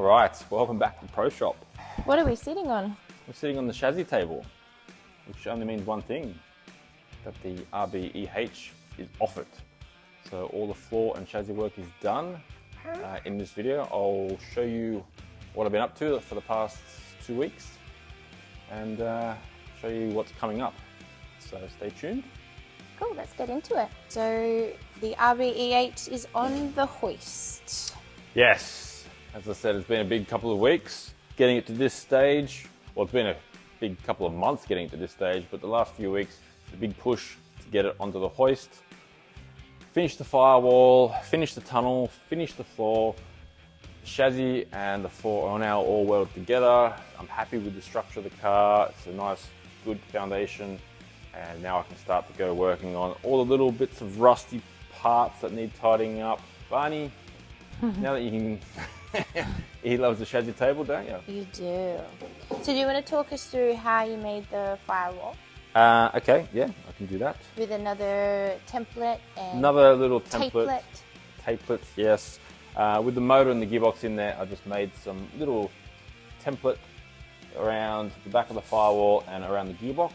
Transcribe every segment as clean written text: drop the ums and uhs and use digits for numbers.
Alright, welcome back to the Pro Shop. What are we sitting on? We're sitting on the chassis table, which only means one thing, that the RB26 is off it. So all the floor and chassis work is done. In this video, I'll show you what I've been up to for the past 2 weeks and show you what's coming up. So stay tuned. Cool, let's get into it. So the RB26 is on the hoist. Yes, as I said, it's been a big couple of weeks getting it to this stage. Well, it's been a big couple of months getting it to this stage, but the last few weeks, the big push to get it onto the hoist. Finish the firewall, finish the tunnel, finish the floor. The chassis and the floor are now all welded together. I'm happy with the structure of the car. It's a nice, good foundation. And now I can start to go working on all the little bits of rusty parts that need tidying up. Barney, now that you can, he loves the chassis table, don't you? You do. So do you want to talk us through how you made the firewall? Okay, yeah, I can do that. With another template and another little template. Tapelet, yes. With the motor and the gearbox in there, I just made some little template around the back of the firewall and around the gearbox.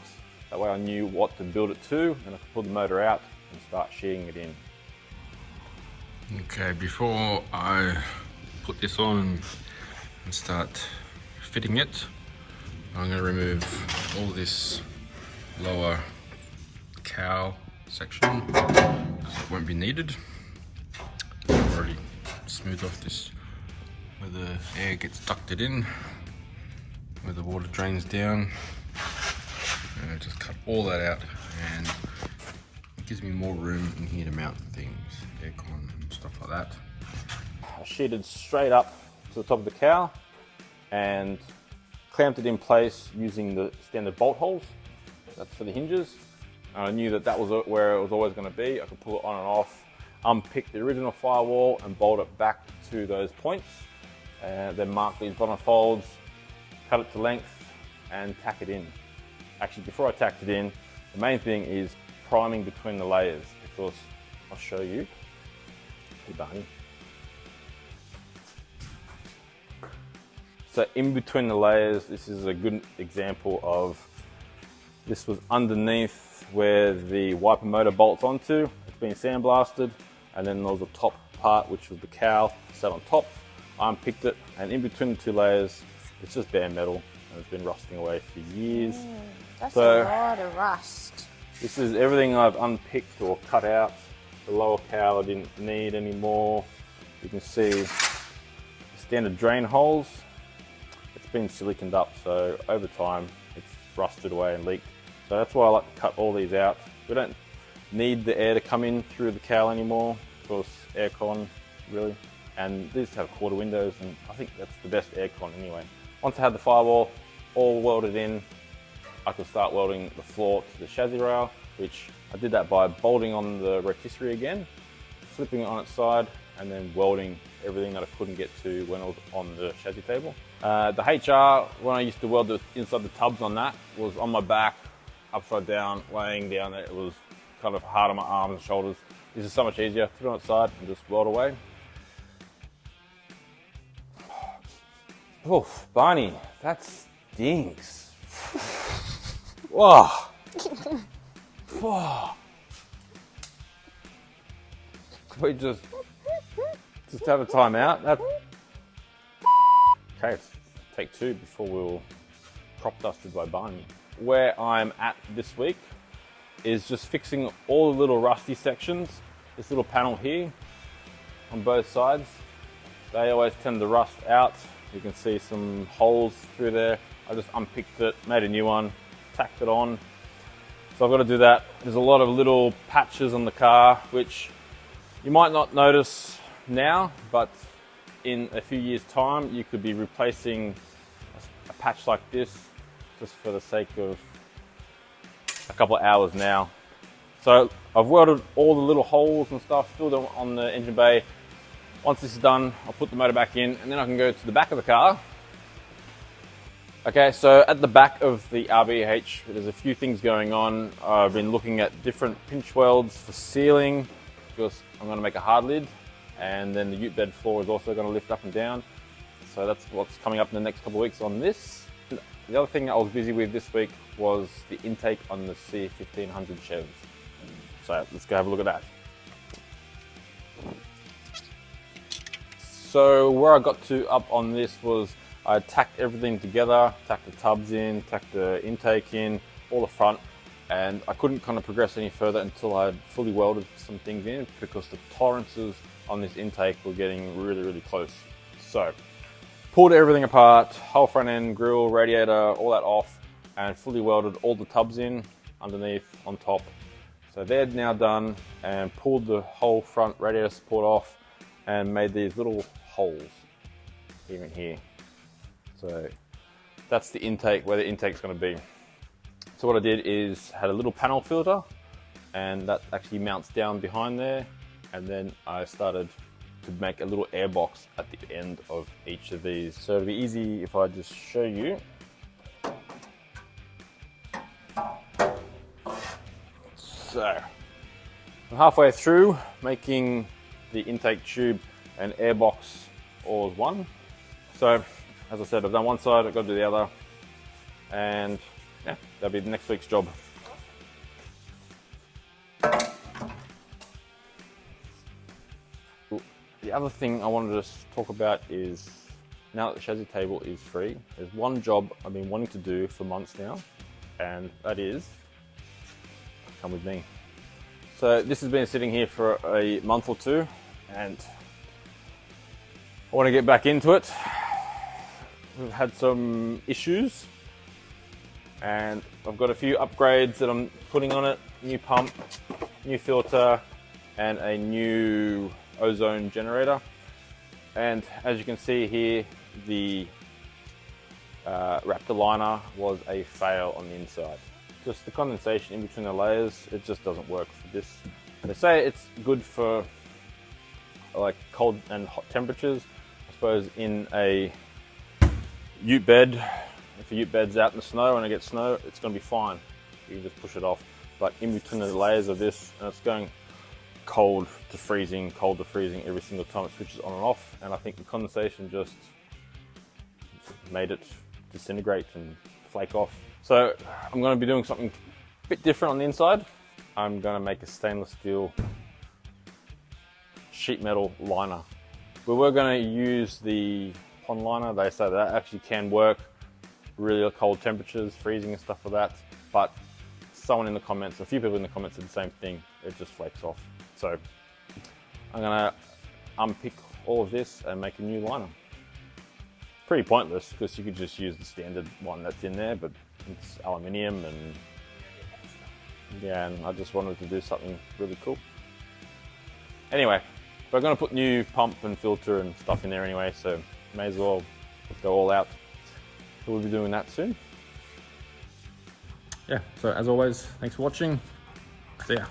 That way I knew what to build it to, and I could pull the motor out and start shearing it in. Okay, before I put this on and start fitting it, I'm going to remove all this lower cowl section because it won't be needed. I've already smoothed off this where the air gets ducted in, where the water drains down. And I just cut all that out, and it gives me more room in here to mount things, aircon and stuff like that. I sheeted straight up to the top of the cowl and clamped it in place using the standard bolt holes. That's for the hinges. And I knew that that was where it was always going to be. I could pull it on and off, unpick the original firewall and bolt it back to those points. Then mark these bottom folds, cut it to length and tack it in. Actually, before I tacked it in, the main thing is priming between the layers, because I'll show you. Hey, Barney. So in between the layers, this is a good example of, this was underneath where the wiper motor bolts onto. It's been sandblasted, and then there was the top part, which was the cowl, sat on top. I unpicked it, and in between the two layers, it's just bare metal, and it's been rusting away for years. That's a lot of rust. This is everything I've unpicked or cut out. The lower cowl I didn't need anymore. You can see the standard drain holes. It's been siliconed up, so over time it's rusted away and leaked. So that's why I like to cut all these out. We don't need the air to come in through the cowl anymore. Of course, aircon, really. And these have quarter windows, and I think that's the best aircon anyway. Once I had the firewall all welded in, I could start welding the floor to the chassis rail, which I did that by bolting on the rotisserie again, flipping it on its side, and then welding everything that I couldn't get to when I was on the chassis table. The HR, when I used to weld the inside the tubs on that, was on my back, upside down, laying down. It was kind of hard on my arms and shoulders. This is so much easier. Put it on its side and just weld away. Oof, Barney, that stinks. Whoa. Whoa. Can we just have a time out? Okay, let's take two before we'll crop dusted by Barney. Where I'm at this week is just fixing all the little rusty sections. This little panel here on both sides, they always tend to rust out. You can see some holes through there. I just unpicked it, made a new one, tacked it on. So I've got to do that. There's a lot of little patches on the car, which you might not notice now, but in a few years' time, you could be replacing a patch like this just for the sake of a couple of hours now. So I've welded all the little holes and stuff, filled them on the engine bay. Once this is done, I'll put the motor back in, and then I can go to the back of the car. Okay, so at the back of the RB26, there's a few things going on. I've been looking at different pinch welds for sealing, because I'm going to make a hard lid, and then the ute bed floor is also going to lift up and down. So So that's what's coming up in the next couple of weeks on this. The other thing I was busy with this week was the intake on the C1500 Chevs. So let's go have a look at that. So where I got to up on this was I tacked everything together, tacked the tubs in, tacked the intake in, all the front, and I couldn't kind of progress any further until I had fully welded some things in because the tolerances on this intake were getting really, really close. So pulled everything apart, whole front end, grill, radiator, all that off, and fully welded all the tubs in, underneath, on top. So they're now done, and pulled the whole front radiator support off and made these little holes even here. So that's the intake, where the intake's going to be. So what I did is had a little panel filter, and that actually mounts down behind there, and then I started to make a little air box at the end of each of these. So it'll be easy if I just show you. So I'm halfway through making the intake tube and air box all as one. So as I said, I've done one side, I've got to do the other, and yeah, that'll be next week's job. The other thing I wanted to talk about is, now that the chassis table is free, there's one job I've been wanting to do for months now, and that is, come with me. So this has been sitting here for a month or two, and I want to get back into it. We've had some issues, and I've got a few upgrades that I'm putting on it. New pump, new filter, and a new ozone generator. And as you can see here, the Raptor liner was a fail on the inside. Just the condensation in between the layers, it just doesn't work for this. They say it's good for like cold and hot temperatures. I suppose in a ute bed, if a ute bed's out in the snow and it gets snow, it's going to be fine. You can just push it off. But in between the layers of this, and it's going cold to freezing every single time it switches on and off. And I think the condensation just made it disintegrate and flake off. So I'm going to be doing something a bit different on the inside. I'm going to make a stainless steel sheet metal liner. We were going to use the pond liner. They say that actually can work really cold temperatures, freezing and stuff like that. But someone in the comments, a few people in the comments said the same thing. It just flakes off. So I'm going to unpick all of this and make a new liner. Pretty pointless because you could just use the standard one that's in there, but it's aluminium, and yeah, and I just wanted to do something really cool. Anyway, we're going to put new pump and filter and stuff in there anyway, so may as well go all out. So we'll be doing that soon. Yeah, so as always, thanks for watching. See ya.